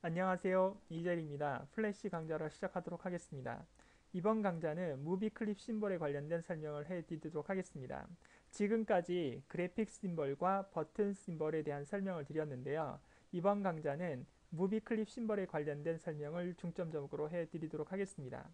안녕하세요. 이젤입니다. 플래시 강좌를 시작하도록 하겠습니다. 이번 강좌는 무비 클립 심볼에 관련된 설명을 해드리도록 하겠습니다. 지금까지 그래픽 심볼과 버튼 심볼에 대한 설명을 드렸는데요. 이번 강좌는 무비 클립 심볼에 관련된 설명을 중점적으로 해드리도록 하겠습니다.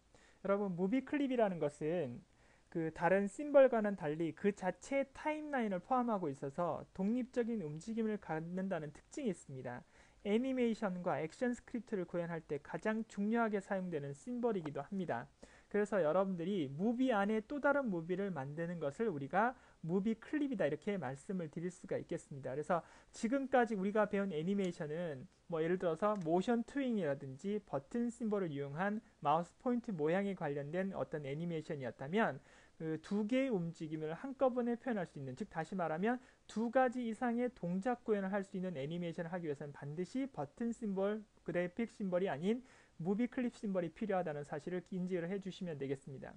여러분, 무비 클립이라는 것은 그 다른 심볼과는 달리 그 자체의 타임라인을 포함하고 있어서 독립적인 움직임을 갖는다는 특징이 있습니다. 애니메이션과 액션 스크립트를 구현할 때 가장 중요하게 사용되는 심벌이기도 합니다. 그래서 여러분들이 무비 안에 또 다른 무비를 만드는 것을 우리가 무비 클립이다 이렇게 말씀을 드릴 수가 있겠습니다. 그래서 지금까지 우리가 배운 애니메이션은 뭐 예를 들어서 모션 트윙이라든지 버튼 심볼을 이용한 마우스 포인트 모양에 관련된 어떤 애니메이션이었다면 그 두 개의 움직임을 한꺼번에 표현할 수 있는, 즉 다시 말하면 두 가지 이상의 동작 구현을 할 수 있는 애니메이션을 하기 위해서는 반드시 버튼 심볼, 그래픽 심볼이 아닌 무비 클립 심볼이 필요하다는 사실을 인지를 해주시면 되겠습니다.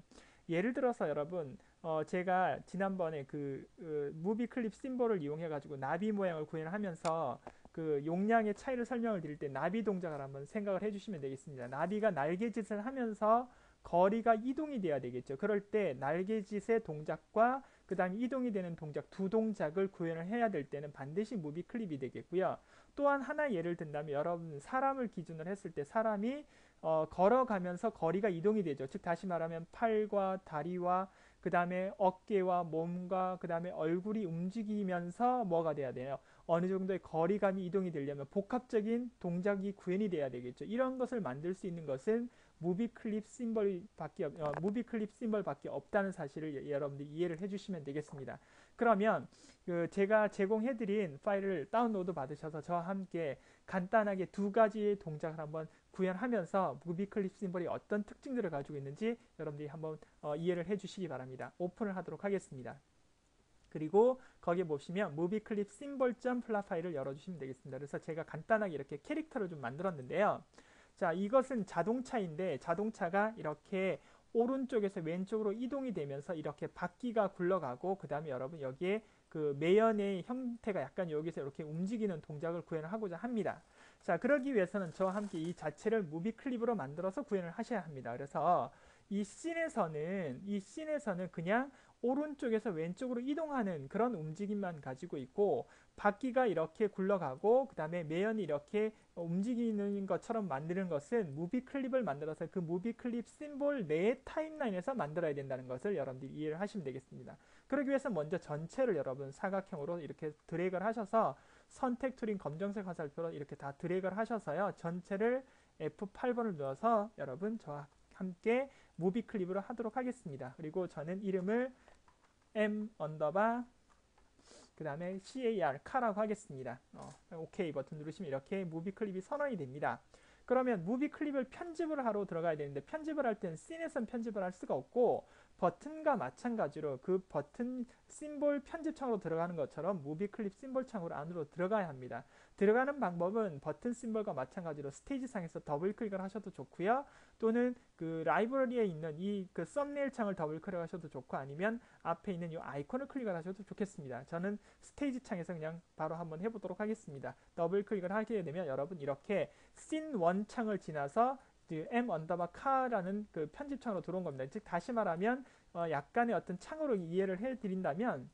예를 들어서 여러분, 제가 지난번에 무비 클립 심볼을 이용해 가지고 나비 모양을 구현하면서 그 용량의 차이를 설명을 드릴 때 나비 동작을 한번 생각을 해주시면 되겠습니다. 나비가 날개짓을 하면서 거리가 이동이 돼야 되겠죠. 그럴 때 날개짓의 동작과 그 다음에 이동이 되는 동작 두 동작을 구현을 해야 될 때는 반드시 무비 클립이 되겠고요. 또한 하나 예를 든다면 여러분 사람을 기준으로 했을 때 사람이 걸어가면서 거리가 이동이 되죠. 즉 다시 말하면 팔과 다리와 그 다음에 어깨와 몸과 그 다음에 얼굴이 움직이면서 뭐가 돼야 돼요? 어느 정도의 거리감이 이동이 되려면 복합적인 동작이 구현이 돼야 되겠죠. 이런 것을 만들 수 있는 것은 무비 클립 심벌밖에 없다는 사실을 여러분들이 이해를 해주시면 되겠습니다. 그러면 그 제가 제공해드린 파일을 다운로드 받으셔서 저와 함께 간단하게 두 가지의 동작을 한번 구현하면서 무비 클립 심벌이 어떤 특징들을 가지고 있는지 여러분들이 한번 이해를 해주시기 바랍니다. 오픈을 하도록 하겠습니다. 그리고 거기에 보시면 무비 클립 심벌.플라 파일을 열어주시면 되겠습니다. 그래서 제가 간단하게 이렇게 캐릭터를 좀 만들었는데요. 자, 이것은 자동차인데 자동차가 이렇게 오른쪽에서 왼쪽으로 이동이 되면서 이렇게 바퀴가 굴러가고 그 다음에 여러분 여기에 그 매연의 형태가 약간 여기서 이렇게 움직이는 동작을 구현을 하고자 합니다. 자, 그러기 위해서는 저와 함께 이 자체를 무비 클립으로 만들어서 구현을 하셔야 합니다. 그래서 이 씬에서는 그냥 오른쪽에서 왼쪽으로 이동하는 그런 움직임만 가지고 있고 바퀴가 이렇게 굴러가고 그 다음에 매연이 이렇게 움직이는 것처럼 만드는 것은 무비 클립을 만들어서 그 무비 클립 심볼 내의 타임라인에서 만들어야 된다는 것을 여러분들이 이해를 하시면 되겠습니다. 그러기 위해서 먼저 전체를 여러분 사각형으로 이렇게 드래그를 하셔서 선택 툴인 검정색 화살표로 이렇게 다 드래그를 하셔서요. 전체를 F8번을 눌러서 여러분 저와 함께 무비 클립으로 하도록 하겠습니다. 그리고 저는 이름을 M 언더바 그 다음에 CAR 카라고 하겠습니다. OK 버튼 누르시면 이렇게 무비 클립이 선언이 됩니다. 그러면 무비 클립을 편집을 하러 들어가야 되는데 편집을 할 때는 씬에선 편집을 할 수가 없고 버튼과 마찬가지로 그 버튼 심볼 편집창으로 들어가는 것처럼 무비 클립 심볼 창으로 안으로 들어가야 합니다. 들어가는 방법은 버튼 심볼과 마찬가지로 스테이지상에서 더블 클릭을 하셔도 좋고요. 또는 그 라이브러리에 있는 이 그 썸네일 창을 더블 클릭하셔도 좋고 아니면 앞에 있는 이 아이콘을 클릭을 하셔도 좋겠습니다. 저는 스테이지 창에서 그냥 바로 한번 해보도록 하겠습니다. 더블 클릭을 하게 되면 여러분 이렇게 씬 1 창을 지나서 M 언더바 카라는 그 편집창으로 들어온 겁니다. 즉 다시 말하면 약간의 어떤 창으로 이해를 해드린다면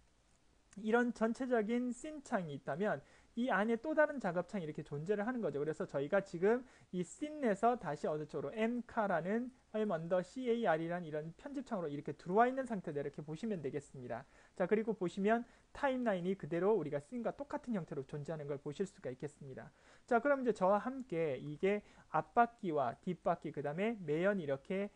이런 전체적인 씬 창이 있다면 이 안에 또 다른 작업창이 이렇게 존재를 하는 거죠. 그래서 저희가 지금 이 씬에서 다시 어느 쪽으로 M카라는 M 언더 CAR이라는 이런 편집창으로 이렇게 들어와 있는 상태다 이렇게 보시면 되겠습니다. 자, 그리고 보시면 타임라인이 그대로 우리가 씬과 똑같은 형태로 존재하는 걸 보실 수가 있겠습니다. 자, 그럼 이제 저와 함께 이게 앞바퀴와 뒷바퀴 그 다음에 매연이 이렇게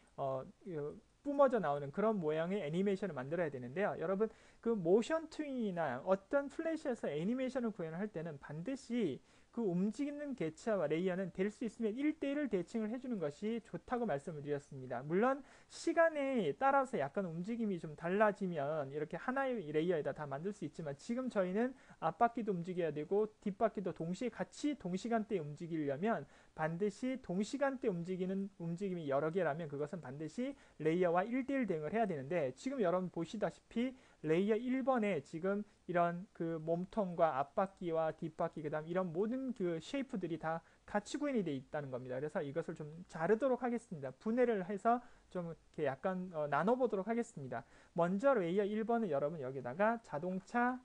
뿜어져 나오는 그런 모양의 애니메이션을 만들어야 되는데요. 여러분 그 모션 트윈이나 어떤 플래시에서 애니메이션을 구현을 할 때는 반드시 그 움직이는 개체와 레이어는 될 수 있으면 1대1을 대칭을 해주는 것이 좋다고 말씀을 드렸습니다. 물론 시간에 따라서 약간 움직임이 좀 달라지면 이렇게 하나의 레이어에다 다 만들 수 있지만 지금 저희는 앞바퀴도 움직여야 되고 뒷바퀴도 동시에 같이 동시간대에 움직이려면 반드시 동시간대 움직이는 움직임이 여러 개라면 그것은 반드시 레이어와 1대1 대응을 해야 되는데 지금 여러분 보시다시피 레이어 1번에 지금 이런 그 몸통과 앞바퀴와 뒷바퀴 그다음 이런 모든 그 쉐이프들이 다 같이 구현이 되어 있다는 겁니다. 그래서 이것을 좀 자르도록 하겠습니다. 분해를 해서 좀 이렇게 약간 나눠보도록 하겠습니다. 먼저 레이어 1번은 여러분 여기다가 자동차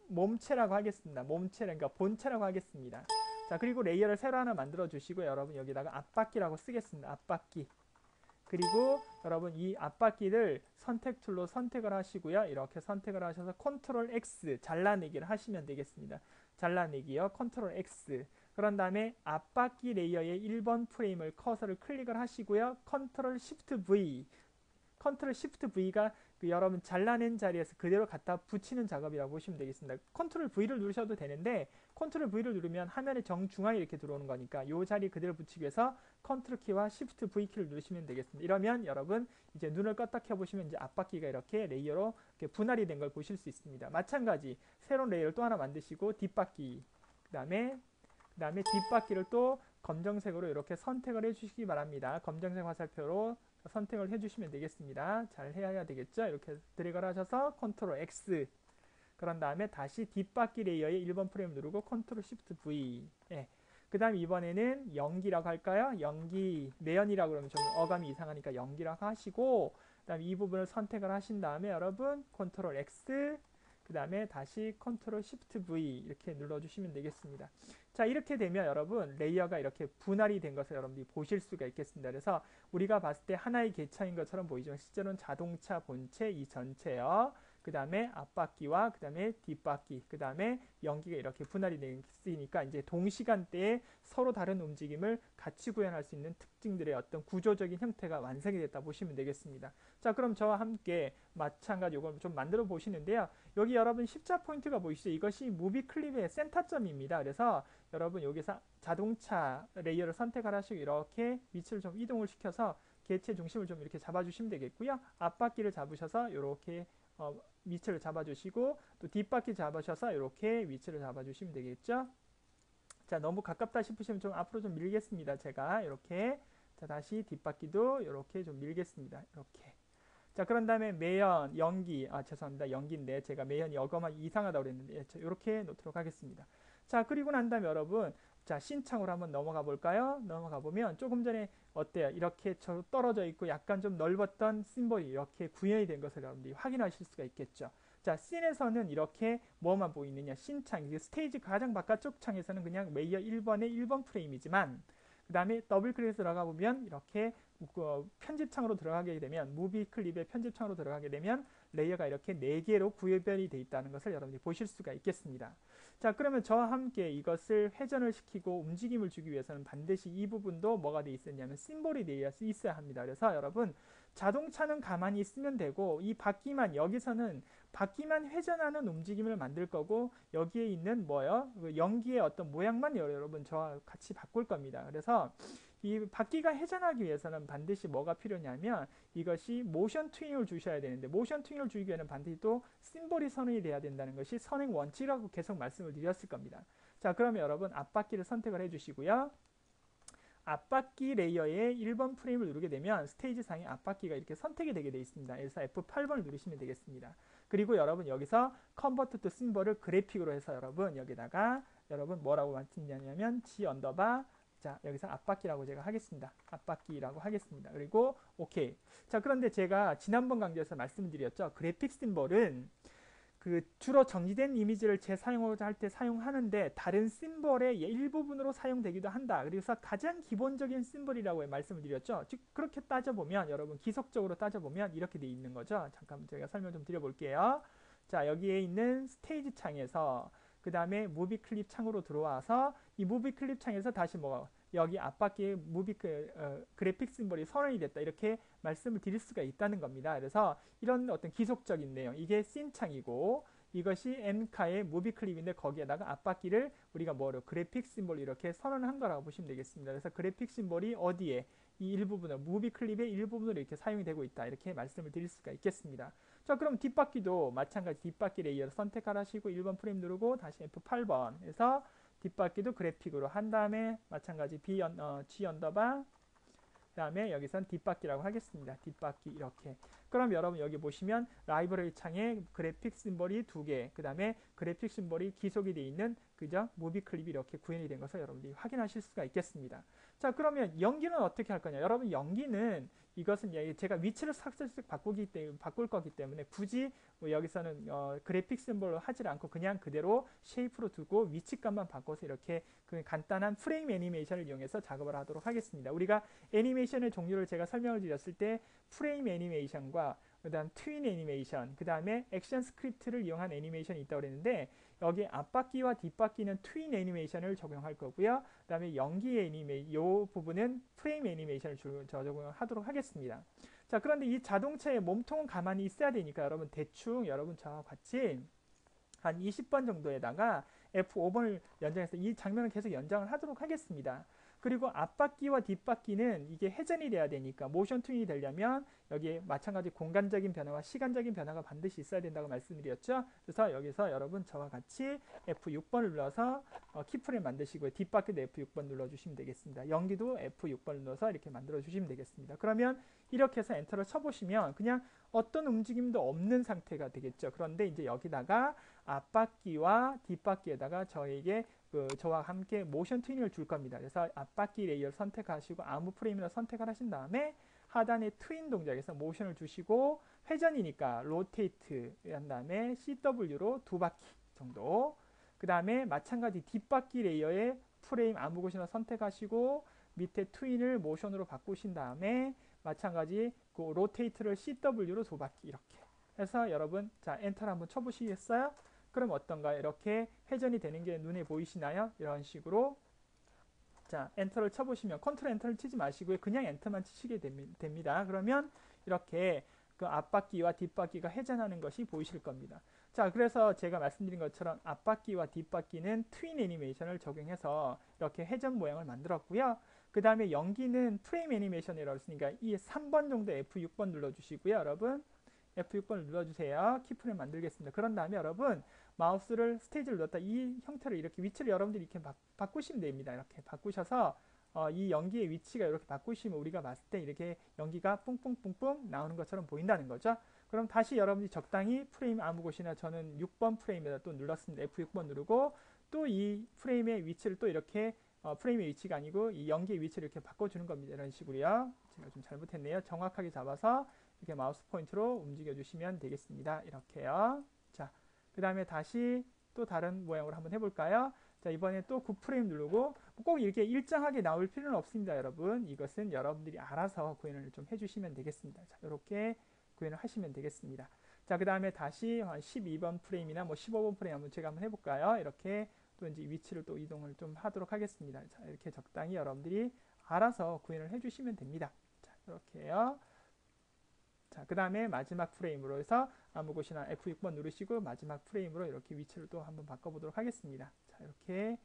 몸체라고 하겠습니다. 그러니까 본체라고 하겠습니다. 자, 그리고 레이어를 새로 하나 만들어 주시고 여러분 여기다가 앞바퀴라고 쓰겠습니다. 앞바퀴. 그리고 여러분 이 앞바퀴를 선택 툴로 선택을 하시고요. 이렇게 선택을 하셔서 컨트롤 X 잘라내기를 하시면 되겠습니다. 잘라내기요. 컨트롤 X. 그런 다음에 앞바퀴 레이어의 1번 프레임을 커서를 클릭을 하시고요. 컨트롤 Shift V. 컨트롤 Shift V가 그 여러분 잘라낸 자리에서 그대로 갖다 붙이는 작업이라고 보시면 되겠습니다. 컨트롤 V를 누르셔도 되는데 컨트롤 V를 누르면 화면의 정중앙에 이렇게 들어오는 거니까 이 자리 그대로 붙이기 위해서 컨트롤 키와 Shift V 키를 누르시면 되겠습니다. 이러면 여러분 이제 눈을 껐다 켜보시면 이제 앞바퀴가 이렇게 레이어로 이렇게 분할이 된 걸 보실 수 있습니다. 마찬가지 새로운 레이어를 또 하나 만드시고 뒷바퀴 그 다음에 뒷바퀴를 또 검정색으로 이렇게 선택을 해주시기 바랍니다. 검정색 화살표로 선택을 해주시면 되겠습니다. 잘 해야 되겠죠? 이렇게 드래그를 하셔서 컨트롤 X 그런 다음에 다시 뒷바퀴 레이어의 1번 프레임 누르고 컨트롤 Shift V 예. 그 다음 이번에는 연기라고 할까요? 연기, 매연이라고 그러면 좀 어감이 이상하니까 연기라고 하시고 그 다음 이 부분을 선택을 하신 다음에 여러분 컨트롤 X 그 다음에 다시 컨트롤 Shift V 이렇게 눌러주시면 되겠습니다. 자, 이렇게 되면 여러분 레이어가 이렇게 분할이 된 것을 여러분들이 보실 수가 있겠습니다. 그래서 우리가 봤을 때 하나의 개체인 것처럼 보이죠. 실제로는 자동차 본체 이 전체요. 그 다음에 앞바퀴와 그 다음에 뒷바퀴 그 다음에 연기가 이렇게 분할이 됐으니까 이제 동시간대에 서로 다른 움직임을 같이 구현할 수 있는 특징들의 어떤 구조적인 형태가 완성이 됐다 보시면 되겠습니다. 자, 그럼 저와 함께 마찬가지 이걸 좀 만들어 보시는데요. 여기 여러분 십자 포인트가 보이시죠? 이것이 무비 클립의 센터점입니다. 그래서 여러분 여기서 자동차 레이어를 선택을 하시고 이렇게 위치를 좀 이동을 시켜서 개체 중심을 좀 이렇게 잡아주시면 되겠고요. 앞바퀴를 잡으셔서 이렇게 위치를 잡아주시고 또 뒷바퀴 잡으셔서 이렇게 위치를 잡아주시면 되겠죠. 자, 너무 가깝다 싶으시면 좀 앞으로 좀 밀겠습니다. 제가 이렇게 자, 다시 뒷바퀴도 이렇게 좀 밀겠습니다. 이렇게. 자, 그런 다음에 매연, 연기, 죄송합니다. 연기인데 제가 매연이 어거마 이상하다고 그랬는데 이렇게 놓도록 하겠습니다. 자, 그리고 난 다음에 여러분 자, 신창으로 한번 넘어가 볼까요? 넘어가 보면 조금 전에 어때요? 이렇게 떨어져 있고 약간 좀 넓었던 심볼이 이렇게 구현이 된 것을 여러분들이 확인하실 수가 있겠죠. 자, 씬에서는 이렇게 뭐만 보이느냐? 신창, 스테이지 가장 바깥쪽 창에서는 그냥 레이어 1번의 1번 프레임이지만 그 다음에 더블 클릭해서 들어가 보면 이렇게 편집창으로 들어가게 되면 무비 클립의 편집창으로 들어가게 되면 레이어가 이렇게 4개로 구별이 되어 있다는 것을 여러분들이 보실 수가 있겠습니다. 자, 그러면 저와 함께 이것을 회전을 시키고 움직임을 주기 위해서는 반드시 이 부분도 뭐가 되어 있었냐면 심볼이 되어 있어야 합니다. 그래서 여러분 자동차는 가만히 있으면 되고 이 바퀴만 여기서는 바퀴만 회전하는 움직임을 만들 거고 여기에 있는 뭐요? 연기의 어떤 모양만 여러분 저와 같이 바꿀 겁니다. 그래서 이 바퀴가 회전하기 위해서는 반드시 뭐가 필요냐면 이것이 모션 트윙을 주셔야 되는데 모션 트윙을 주기 위해서는 반드시 또 심볼이 선언이 돼야 된다는 것이 선행 원칙이라고 계속 말씀을 드렸을 겁니다. 자, 그러면 여러분 앞바퀴를 선택을 해주시고요. 앞바퀴 레이어의 1번 프레임을 누르게 되면 스테이지 상에 앞바퀴가 이렇게 선택이 되게 되어 있습니다. 그래서 F8번을 누르시면 되겠습니다. 그리고 여러분 여기서 컨버트 투 심볼을 그래픽으로 해서 여러분 여기다가 여러분 뭐라고 말씀드리냐면 G 언더바 자, 여기서 앞바퀴라고 제가 하겠습니다. 앞바퀴라고 하겠습니다. 그리고 오케이. 자, 그런데 제가 지난번 강좌에서 말씀드렸죠. 그래픽 심볼은 그 주로 정지된 이미지를 재사용하고자 할 때 사용하는데 다른 심볼의 일부분으로 사용되기도 한다. 그래서 가장 기본적인 심볼이라고 말씀을 드렸죠. 즉 그렇게 따져보면 여러분 기속적으로 따져보면 이렇게 돼 있는 거죠. 잠깐 제가 설명 좀 드려볼게요. 자, 여기에 있는 스테이지 창에서 그 다음에 무비 클립 창으로 들어와서 이 무비 클립 창에서 다시 뭐 여기 앞바퀴에 그래픽 심볼이 선언이 됐다 이렇게 말씀을 드릴 수가 있다는 겁니다. 그래서 이런 어떤 기속적인 내용 이게 씬 창이고 이것이 엔카의 무비 클립인데 거기에다가 앞바퀴를 우리가 뭐로 그래픽 심볼 이렇게 선언한 거라고 보시면 되겠습니다. 그래서 그래픽 심볼이 어디에 이 일부분을 무비 클립의 일부분으로 이렇게 사용이 되고 있다 이렇게 말씀을 드릴 수가 있겠습니다. 자, 그럼 뒷바퀴도 마찬가지 뒷바퀴 레이어를 선택하시고 1번 프레임 누르고 다시 F8번 해서 뒷바퀴도 그래픽으로 한 다음에 마찬가지 G 언더바 그 다음에 여기선 뒷바퀴라고 하겠습니다. 뒷바퀴 이렇게. 그럼 여러분 여기 보시면 라이브러리 창에 그래픽 심볼이 2개, 그 다음에 그래픽 심볼이 기속이 되어 있는 그죠? 무비 클립이 이렇게 구현이 된 것을 여러분들이 확인하실 수가 있겠습니다. 자, 그러면 연기는 어떻게 할 거냐? 여러분 연기는 이것은 제가 위치를 살짝 바꿀 거기 때문에 굳이 뭐 여기서는 그래픽 심볼로 하질 않고 그냥 그대로 쉐이프로 두고 위치값만 바꿔서 이렇게 그 간단한 프레임 애니메이션을 이용해서 작업을 하도록 하겠습니다. 우리가 애니메이션의 종류를 제가 설명을 드렸을 때 프레임 애니메이션과 그 다음 트윈 애니메이션, 그 다음에 액션 스크립트를 이용한 애니메이션이 있다고 그랬는데 여기 앞바퀴와 뒷바퀴는 트윈 애니메이션을 적용할 거고요. 그 다음에 연기 이 부분은 프레임 애니메이션을 적용을 하도록 하겠습니다. 자, 그런데 이 자동차의 몸통은 가만히 있어야 되니까 여러분 대충 여러분 저와 같이 한 20번 정도에다가 F5번을 연장해서 이 장면을 계속 연장을 하도록 하겠습니다. 그리고 앞바퀴와 뒷바퀴는 이게 회전이 돼야 되니까 모션 튜닝이 되려면 여기에 마찬가지 공간적인 변화와 시간적인 변화가 반드시 있어야 된다고 말씀드렸죠. 그래서 여기서 여러분 저와 같이 F6번을 눌러서 키프레임 만드시고요. 뒷바퀴도 F6번 눌러주시면 되겠습니다. 연기도 F6번을 눌러서 이렇게 만들어주시면 되겠습니다. 그러면 이렇게 해서 엔터를 쳐보시면 그냥 어떤 움직임도 없는 상태가 되겠죠. 그런데 이제 여기다가 앞바퀴와 뒷바퀴에다가 저와 함께 모션 튜닝을 줄 겁니다. 그래서 앞바퀴 레이어를 선택하시고 아무 프레임을 선택을 하신 다음에 하단의 트윈 동작에서 모션을 주시고 회전이니까 로테이트 한 다음에 CW로 2바퀴 정도, 그 다음에 마찬가지 뒷바퀴 레이어의 프레임 아무 곳이나 선택하시고 밑에 트윈을 모션으로 바꾸신 다음에 마찬가지 그 로테이트를 CW로 2바퀴 이렇게 해서 여러분 자 엔터를 한번 쳐보시겠어요? 그럼 어떤가요? 이렇게 회전이 되는 게 눈에 보이시나요? 이런 식으로 자 엔터를 쳐보시면 컨트롤 엔터를 치지 마시고요. 그냥 엔터만 치시게 됩니다. 그러면 이렇게 그 앞바퀴와 뒷바퀴가 회전하는 것이 보이실 겁니다. 자, 그래서 제가 말씀드린 것처럼 앞바퀴와 뒷바퀴는 트윈 애니메이션을 적용해서 이렇게 회전 모양을 만들었고요. 그 다음에 연기는 프레임 애니메이션이라고 했으니까 이 3번 정도 F6번 눌러주시고요. 여러분 F6번을 눌러주세요. 키프레임 만들겠습니다. 그런 다음에 여러분 마우스를 스테이지를 눌렀다 이 형태로 이렇게 위치를 여러분들이 이렇게 바꾸시면 됩니다. 이렇게 바꾸셔서 이 연기의 위치가 이렇게 바꾸시면 우리가 봤을 때 이렇게 연기가 뿡뿡뿡뿡 나오는 것처럼 보인다는 거죠. 그럼 다시 여러분이 적당히 프레임 아무 곳이나 저는 6번 프레임에다 또 눌렀습니다. F6번 누르고 또 이 프레임의 위치를 또 이렇게 프레임의 위치가 아니고 이 연기의 위치를 이렇게 바꿔주는 겁니다. 이런 식으로요. 제가 좀 잘못했네요. 정확하게 잡아서 이렇게 마우스 포인트로 움직여 주시면 되겠습니다. 이렇게요. 자, 그 다음에 다시 또 다른 모양으로 한번 해볼까요? 자, 이번에 또 9프레임 누르고 꼭 이렇게 일정하게 나올 필요는 없습니다. 여러분 이것은 여러분들이 알아서 구현을 좀 해주시면 되겠습니다. 자, 이렇게 구현을 하시면 되겠습니다. 자, 그 다음에 다시 한 12번 프레임이나 뭐 15번 프레임 한번 제가 한번 해볼까요? 이렇게 또 이제 위치를 또 이동을 좀 하도록 하겠습니다. 자, 이렇게 적당히 여러분들이 알아서 구현을 해주시면 됩니다. 자, 이렇게요. 자, 그 다음에 마지막 프레임으로 해서 아무 곳이나 F6번 누르시고 마지막 프레임으로 이렇게 위치를 또 한번 바꿔보도록 하겠습니다. 자, 이렇게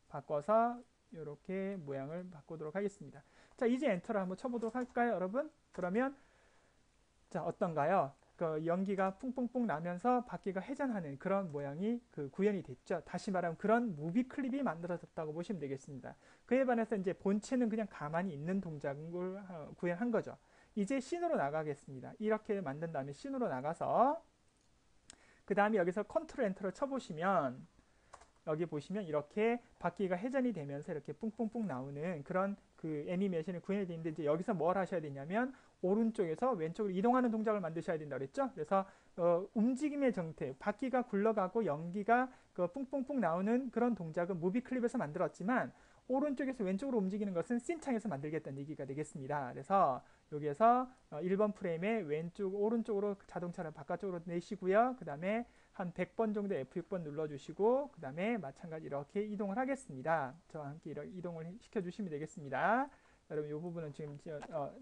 바꿔서 이렇게 모양을 바꾸도록 하겠습니다. 자, 이제 엔터를 한번 쳐보도록 할까요, 여러분? 그러면 자, 어떤가요? 그 연기가 뿡뿡뿡 나면서 바퀴가 회전하는 그런 모양이 구현이 됐죠. 다시 말하면 그런 무비 클립이 만들어졌다고 보시면 되겠습니다. 그에 반해서 이제 본체는 그냥 가만히 있는 동작을 구현한 거죠. 이제 씬으로 나가겠습니다. 이렇게 만든 다음에 씬으로 나가서 그 다음에 여기서 컨트롤 엔터를 쳐보시면 여기 보시면 이렇게 바퀴가 회전이 되면서 이렇게 뿡뿡뿡 나오는 그런 그 애니메이션이 구현이 되는데 이제 여기서 뭘 하셔야 되냐면 오른쪽에서 왼쪽으로 이동하는 동작을 만드셔야 된다고 그랬죠. 그래서 움직임의 정태, 바퀴가 굴러가고 연기가 그 뿡뿡뿡 나오는 그런 동작은 무비 클립에서 만들었지만 오른쪽에서 왼쪽으로 움직이는 것은 씬창에서 만들겠다는 얘기가 되겠습니다. 그래서 여기에서 1번 프레임에 오른쪽으로 자동차를 바깥쪽으로 내시고요. 그 다음에 한 100번 정도 F6번 눌러주시고 그 다음에 마찬가지 이렇게 이동을 하겠습니다. 저와 함께 이동을 시켜주시면 되겠습니다. 여러분 이 부분은 지금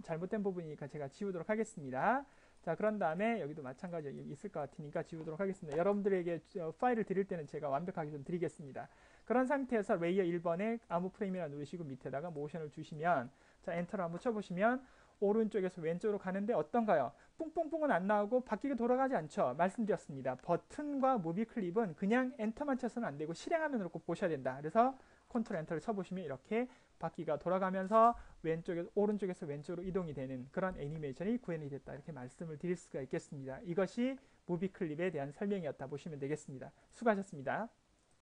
잘못된 부분이니까 제가 지우도록 하겠습니다. 자, 그런 다음에 여기도 마찬가지 있을 것 같으니까 지우도록 하겠습니다. 여러분들에게 파일을 드릴 때는 제가 완벽하게 좀 드리겠습니다. 그런 상태에서 레이어 1번에 아무 프레임이라 누르시고 밑에다가 모션을 주시면 자, 엔터를 한번 쳐보시면 오른쪽에서 왼쪽으로 가는데 어떤가요? 뿡뿡뿡은 안 나오고 바퀴가 돌아가지 않죠. 말씀드렸습니다. 버튼과 무비 클립은 그냥 엔터만 쳐서는 안 되고 실행 화면으로 꼭 보셔야 된다. 그래서 컨트롤 엔터를 쳐보시면 이렇게 바퀴가 돌아가면서 오른쪽에서 왼쪽으로 이동이 되는 그런 애니메이션이 구현이 됐다. 이렇게 말씀을 드릴 수가 있겠습니다. 이것이 무비 클립에 대한 설명이었다 보시면 되겠습니다. 수고하셨습니다.